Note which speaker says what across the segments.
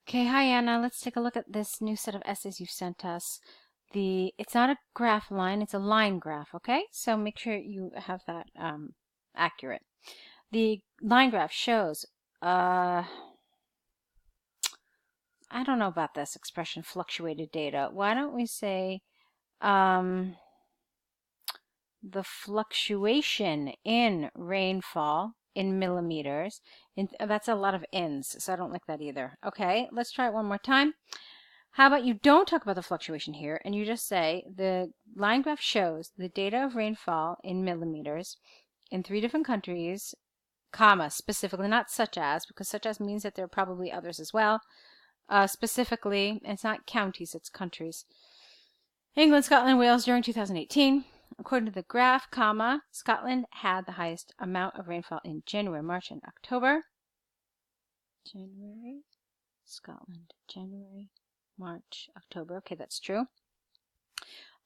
Speaker 1: Okay, hi Anna. Let's take a look at this new set of essays you sent us. It's not a graph line, it's a line graph, okay? So make sure you have that accurate. The line graph shows, I don't know about this expression, fluctuated data. Why don't we say the fluctuation in rainfall in millimeters. That's a lot of ins, so I don't like that either. Okay, let's try it one more time. How about you don't talk about the fluctuation here, and you just say the line graph shows the data of rainfall in millimeters in 3 different countries, comma, specifically, not such as, because such as means that there are probably others as well. Specifically, it's not counties, it's countries. England, Scotland, Wales during 2018. According to the graph, comma, Scotland had the highest amount of rainfall in January, March, and October. January, Scotland, January, March, October. Okay, that's true.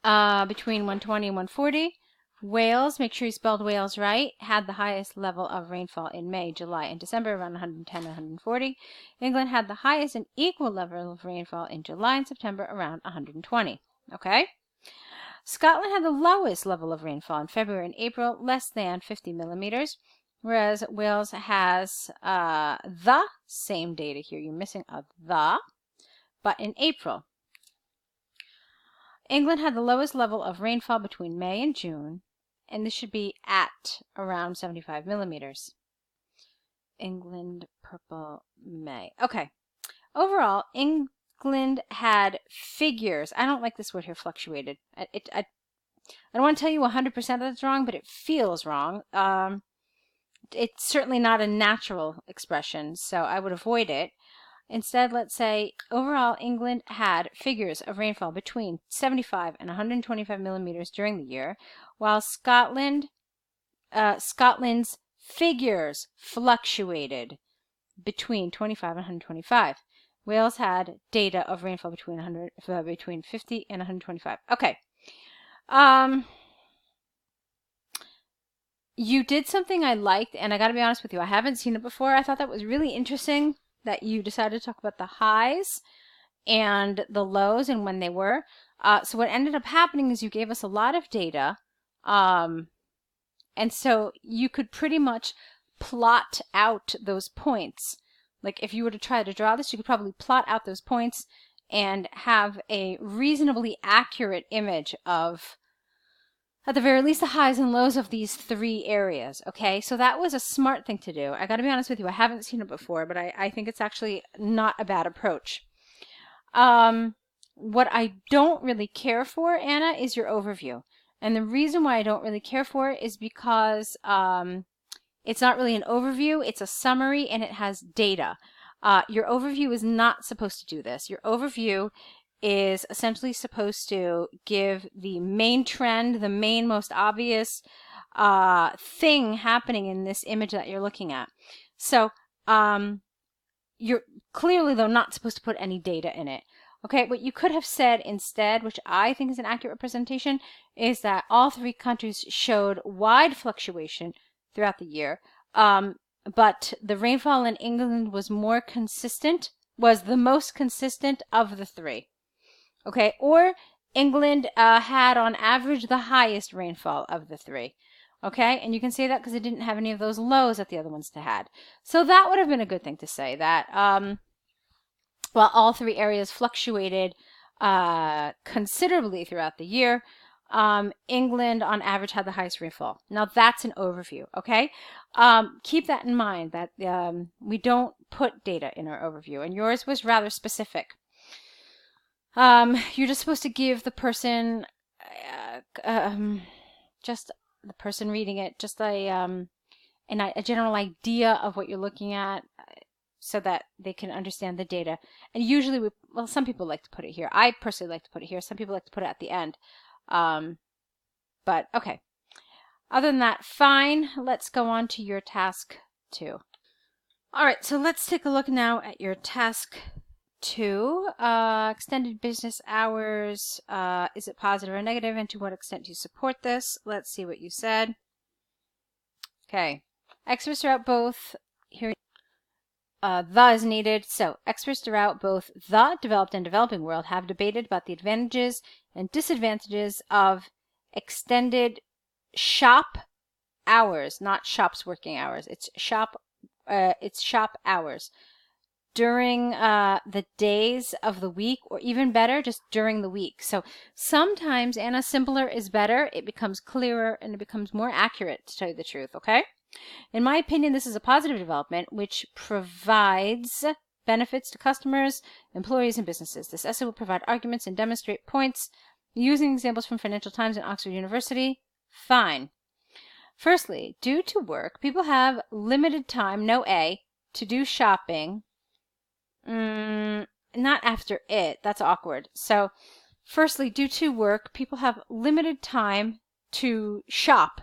Speaker 1: Between 120 and 140. Wales, make sure you spelled Wales right, had the highest level of rainfall in May, July, and December, around 110 and 140. England had the highest and equal level of rainfall in July and September, around 120. Okay? Scotland had the lowest level of rainfall in February and April, less than 50 millimeters, whereas Wales has the same data here. You're missing a the, but in April. England had the lowest level of rainfall between May and June, and this should be at around 75 millimeters. England, purple, May. Okay. Overall, England had figures. I don't like this word here, fluctuated. I don't want to tell you 100% that's wrong, but it feels wrong. It's certainly not a natural expression, so I would avoid it. Instead, let's say, overall, England had figures of rainfall between 75 and 125 millimeters during the year, while Scotland's figures fluctuated between 25 and 125. Wales had data of rainfall between 50 and 125. Okay. You did something I liked, and I got to be honest with you, I haven't seen it before. I thought that was really interesting that you decided to talk about the highs and the lows and when they were. So what ended up happening is you gave us a lot of data, and so you could pretty much plot out those points. Like if you were to try to draw this, you could probably plot out those points and have a reasonably accurate image of, at the very least, the highs and lows of these 3 areas, okay? So that was a smart thing to do. I gotta be honest with you, I haven't seen it before, but I think it's actually not a bad approach. What I don't really care for, Anna, is your overview. And the reason why I don't really care for it is because it's not really an overview, it's a summary, and it has data. Your overview is not supposed to do this. Your overview is essentially supposed to give the main trend, the main most obvious thing happening in this image that you're looking at. So you're clearly, though, not supposed to put any data in it. Okay, what you could have said instead, which I think is an accurate representation, is that all 3 countries showed wide fluctuation throughout the year, but the rainfall in England was more consistent, was the most consistent of the 3. Okay, or England had on average the highest rainfall of the 3. Okay, and you can say that because it didn't have any of those lows that the other ones had. So that would have been a good thing to say, that while all 3 areas fluctuated considerably throughout the year, England on average had the highest rainfall. Now that's an overview, okay? Keep that in mind, that we don't put data in our overview, and yours was rather specific. You're just supposed to give the person, just the person reading it, just a general idea of what you're looking at, so that they can understand the data. And usually, some people like to put it here. I personally like to put it here. Some people like to put it at the end. But okay. Other than that, fine. Let's go on to your task 2. All right, so let's take a look now at your task 2. Extended business hours. Is it positive or negative, and to what extent do you support this? Let's see what you said. Okay. Experts throughout both here. the is needed. So experts throughout both the developed and developing world have debated about the advantages and disadvantages of extended shop hours, not shops working hours. It's shop hours during the days of the week, or even better, just during the week. So sometimes, Anna, simpler is better. It becomes clearer and it becomes more accurate, to tell you the truth, okay? In my opinion, this is a positive development which provides benefits to customers, employees, and businesses. This essay will provide arguments and demonstrate points using examples from Financial Times and Oxford University. Fine. Firstly, due to work, people have limited time, no A, to do shopping. Not after it. That's awkward. So, firstly, due to work, people have limited time to shop.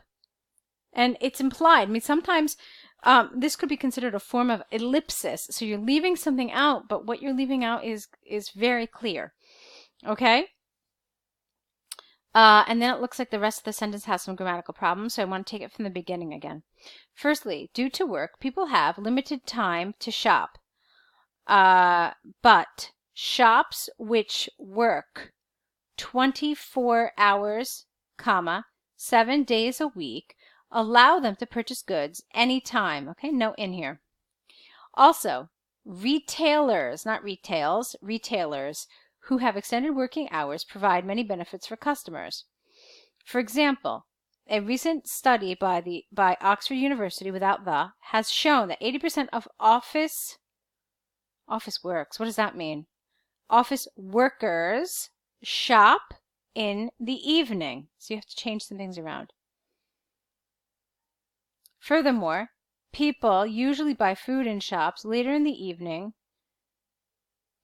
Speaker 1: And it's implied. I mean, sometimes this could be considered a form of ellipsis. So you're leaving something out, but what you're leaving out is very clear. Okay? And then it looks like the rest of the sentence has some grammatical problems, so I want to take it from the beginning again. Firstly, due to work, people have limited time to shop. But shops which work 24 hours, 7 days a week, allow them to purchase goods anytime. Okay, note in here. Also, retailers, not retails, retailers who have extended working hours provide many benefits for customers. For example, a recent study by Oxford University, without the, has shown that 80% of office works. What does that mean? Office workers shop in the evening. So you have to change some things around. Furthermore, people usually buy food in shops later in the evening.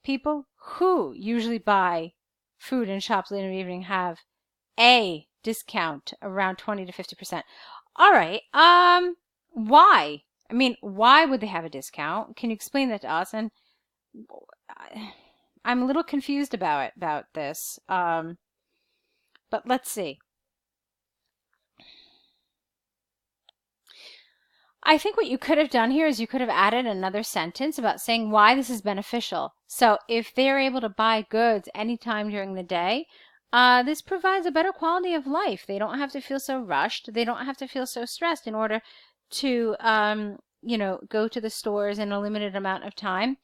Speaker 1: People who usually buy food in shops later in the evening have a discount around 20 to 50%. All right. Why? I mean, why would they have a discount? Can you explain that to us? And I'm a little confused about this. But let's see. I think what you could have done here is you could have added another sentence about saying why this is beneficial. So if they're able to buy goods anytime during the day, this provides a better quality of life. They don't have to feel so rushed. They don't have to feel so stressed in order to, go to the stores in a limited amount of time.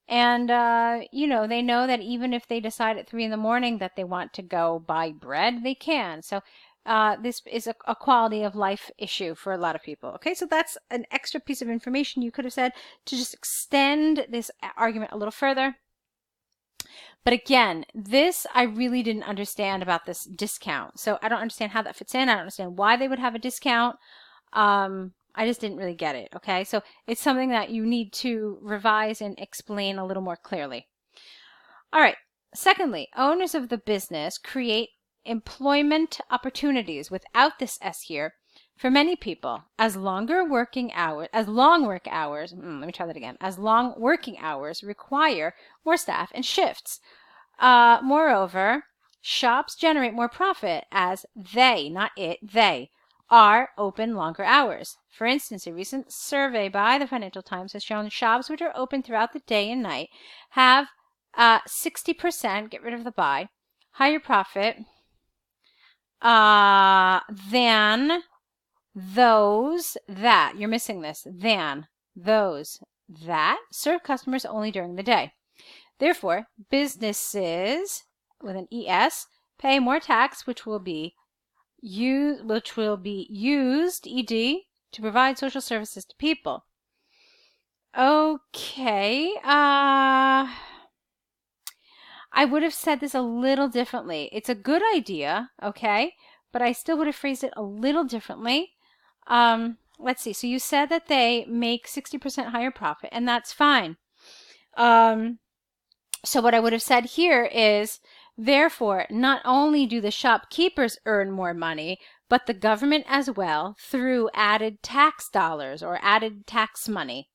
Speaker 1: And, they know that even if they decide at 3 in the morning that they want to go buy bread, they can. So this is a quality of life issue for a lot of people. Okay, so that's an extra piece of information you could have said to just extend this argument a little further. But again, this I really didn't understand about this discount. So I don't understand how that fits in. I don't understand why they would have a discount. I just didn't really get it. Okay, so it's something that you need to revise and explain a little more clearly. All right. Secondly, owners of the business create employment opportunities without this S here for many people as long working hours require more staff and shifts. Moreover, shops generate more profit as they, not it, they are open longer hours. For instance, a recent survey by the Financial Times has shown shops which are open throughout the day and night have 60%, get rid of the by, higher profit than those that, you're missing this, than those that serve customers only during the day. Therefore, businesses with an ES pay more tax, which will be used, ED, to provide social services to people. Okay, I would have said this a little differently. It's a good idea, okay, but I still would have phrased it a little differently. Let's see. So you said that they make 60% higher profit, and that's fine. So what I would have said here is, therefore, not only do the shopkeepers earn more money, but the government as well through added tax dollars or added tax money.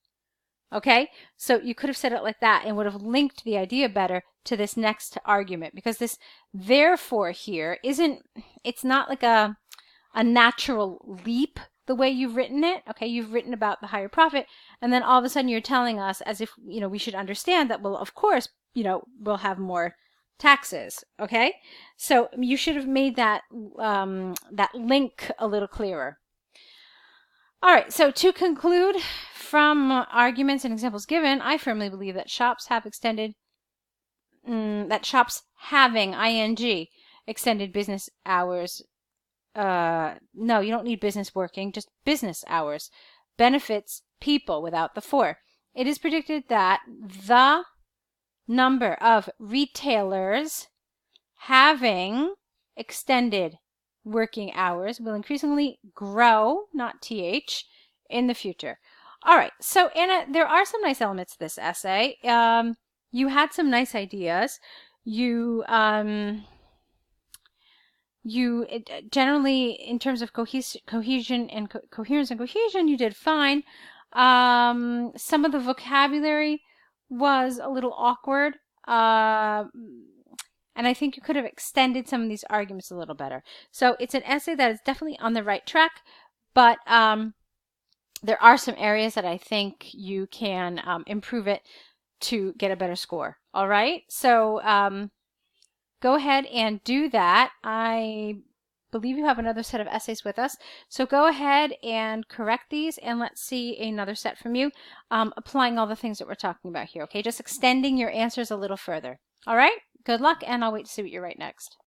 Speaker 1: Okay, so you could have said it like that and would have linked the idea better to this next argument, because this therefore here it's not like a natural leap the way you've written it. Okay, you've written about the higher profit, and then all of a sudden you're telling us as if, you know, we should understand that, well, of course, you know, we'll have more taxes. Okay, so you should have made that that link a little clearer. All right, so to conclude, from arguments and examples given, I firmly believe that shops have extended, that shops having ing extended business hours. No, you don't need business working, just business hours benefits people without the for. It is predicted that the number of retailers having extended working hours will increasingly grow, not th, in the future. All right, so Anna, there are some nice elements to this essay. You had some nice ideas. You generally, in terms of cohesion and coherence and cohesion, you did fine. Some of the vocabulary was a little awkward. And I think you could have extended some of these arguments a little better. So it's an essay that is definitely on the right track, but there are some areas that I think you can improve it to get a better score. All right, so go ahead and do that. I believe you have another set of essays with us, so go ahead and correct these, and let's see another set from you, applying all the things that we're talking about here. Okay, just extending your answers a little further. All right, good luck, and I'll wait to see what you write next.